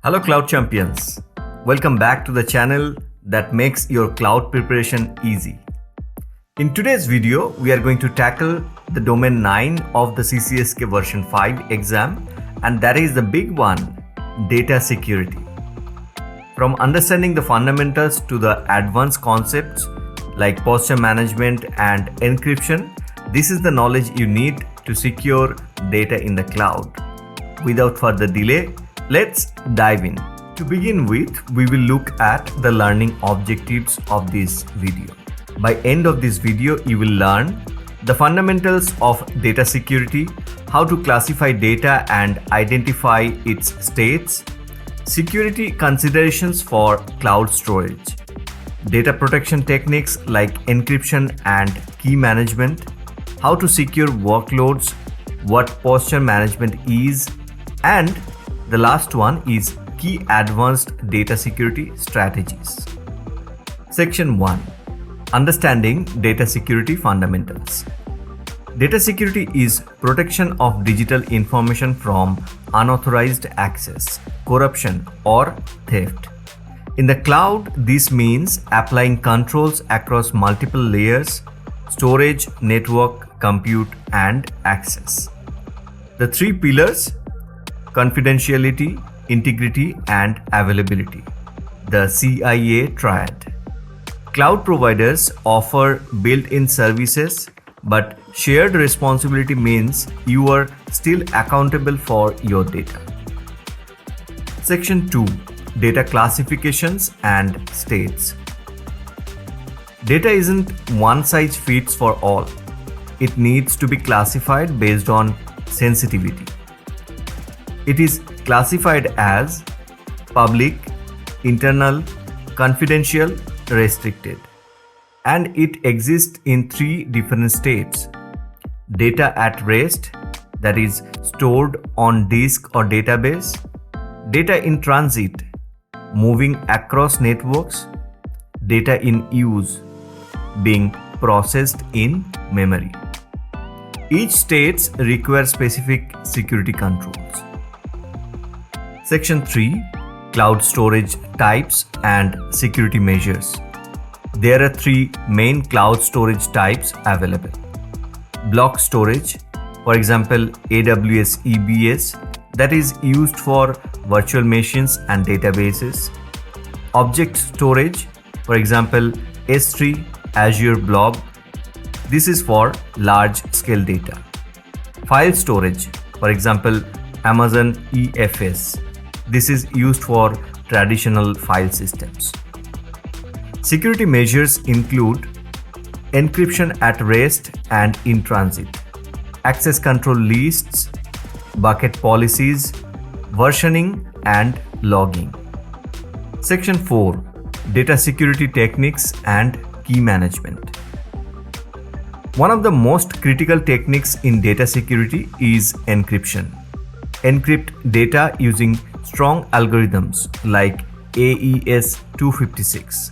Hello Cloud Champions. Welcome back to the channel that makes your cloud preparation easy. In today's video, we are going to tackle the domain 9 of the CCSK version 5 exam, and that is the big one, data security. From understanding the fundamentals to the advanced concepts like posture management and encryption, this is the knowledge you need to secure data in the cloud. Without further delay, let's dive in. To begin with, we will look at the learning objectives of this video. By end of this video, you will learn the fundamentals of data security, how to classify data and identify its states, security considerations for cloud storage, data protection techniques like encryption and key management, how to secure workloads, what posture management is, and the last one is key advanced data security strategies. Section 1. Understanding data security fundamentals. Data security is protection of digital information from unauthorized access, corruption, or theft. In the cloud, this means applying controls across multiple layers: storage, network, compute, and access. The three pillars: confidentiality, integrity, and availability, the CIA triad. Cloud providers offer built-in services, but shared responsibility means you are still accountable for your data. Section 2. Data classifications and states. Data isn't one size fits for all. It needs to be classified based on sensitivity. It is classified as public, internal, confidential, restricted, and it exists in three different states: data at rest, that is stored on disk or database; data in transit, moving across networks; data in use, being processed in memory. Each state requires specific security controls. Section 3. Cloud storage types and security measures. There are three main cloud storage types available. Block storage, for example AWS EBS, that is used for virtual machines and databases. Object storage, for example S3, Azure Blob, this is for large scale data. File storage, for example Amazon EFS, this is used for traditional file systems. Security measures include encryption at rest and in transit, access control lists, bucket policies, versioning, and logging. Section 4. Data security techniques and key management. One of the most critical techniques in data security is encryption. Encrypt data using strong algorithms like AES 256.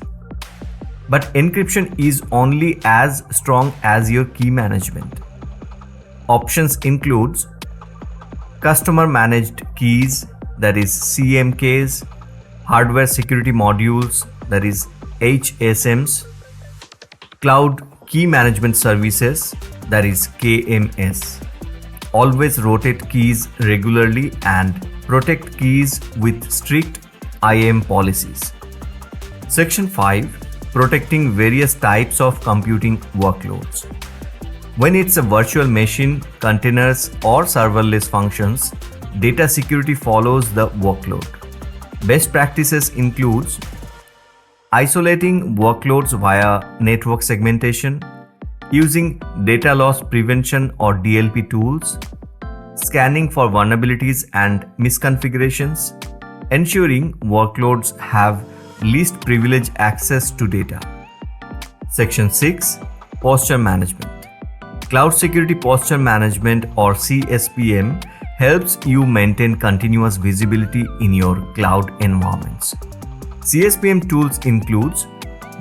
But encryption is only as strong as your key management. Options includes customer managed keys, that is CMKs, hardware security modules, that is HSMs, cloud key management services, that is KMS. Always rotate keys regularly and protect keys with strict IAM policies. Section 5. Protecting various types of computing workloads. When it's a virtual machine, containers, or serverless functions, data security follows the workload. Best practices includes isolating workloads via network segmentation, using data loss prevention or DLP tools, scanning for vulnerabilities and misconfigurations, ensuring workloads have least privilege access to data. Section 6. Posture management. Cloud Security Posture Management, or CSPM, helps you maintain continuous visibility in your cloud environments. CSPM tools includes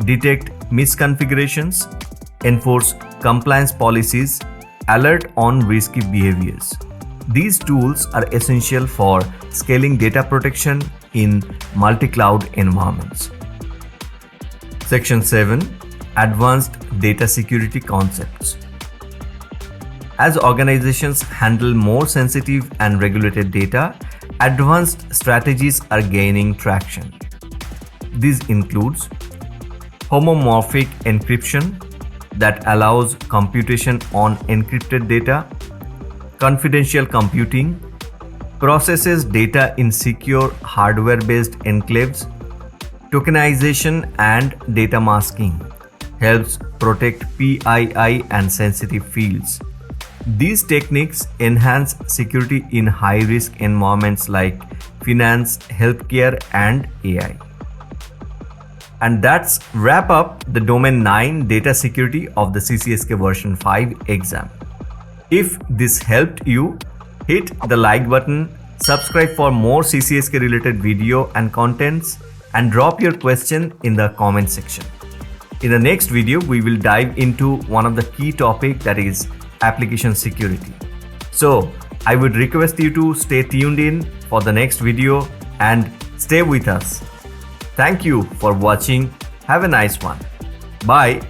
detect misconfigurations, enforce compliance policies, alert on risky behaviors. These tools are essential for scaling data protection, in multi-cloud environments. Section 7. Advanced data security concepts. As organizations handle more sensitive and regulated data, advanced strategies are gaining traction. This includes homomorphic encryption that allows computation on encrypted data, confidential computing, processes data in secure hardware-based enclaves, tokenization and data masking, helps protect PII and sensitive fields. These techniques enhance security in high-risk environments like finance, healthcare, and AI. And that's wrap up the Domain 9 Data Security of the CCSK version 5 exam. If this helped you, hit the like button, subscribe for more CCSK related video and contents, and drop your question in the comment section. In the next video, we will dive into one of the key topics, that is application security. So I would request you to stay tuned in for the next video and stay with us. Thank you for watching. Have a nice one. Bye.